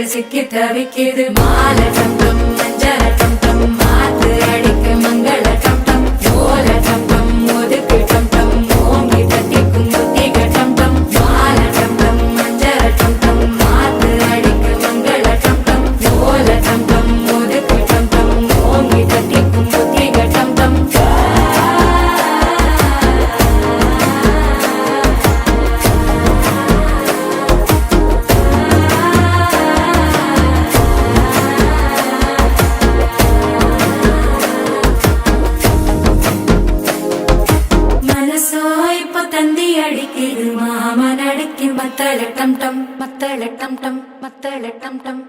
சிக்கி தவிக்குது மால டம் டம் மஞ்சள டம் டம் மாத்து அடிக்கு மங்கள டம் டம் ஓல டம் டம் ஒதுக்கு டம் டம் ஓங்கி தட்டிக்கும் புத்திக டம் டம் மால டம் டம் மஞ்சள டம் டம் மாத்து அடிக்கு மங்கள டம் டம் ஓல டம் டம் ஒதுக்கு டம் டம் ஓங்கி தட்டிக்கும் புத்திக டம் டம் தந்தி அடிக்குது மாமன் அடிக்கு மத்தள டம் டம் மத்தள டம் டம் மத்தள டம் டம்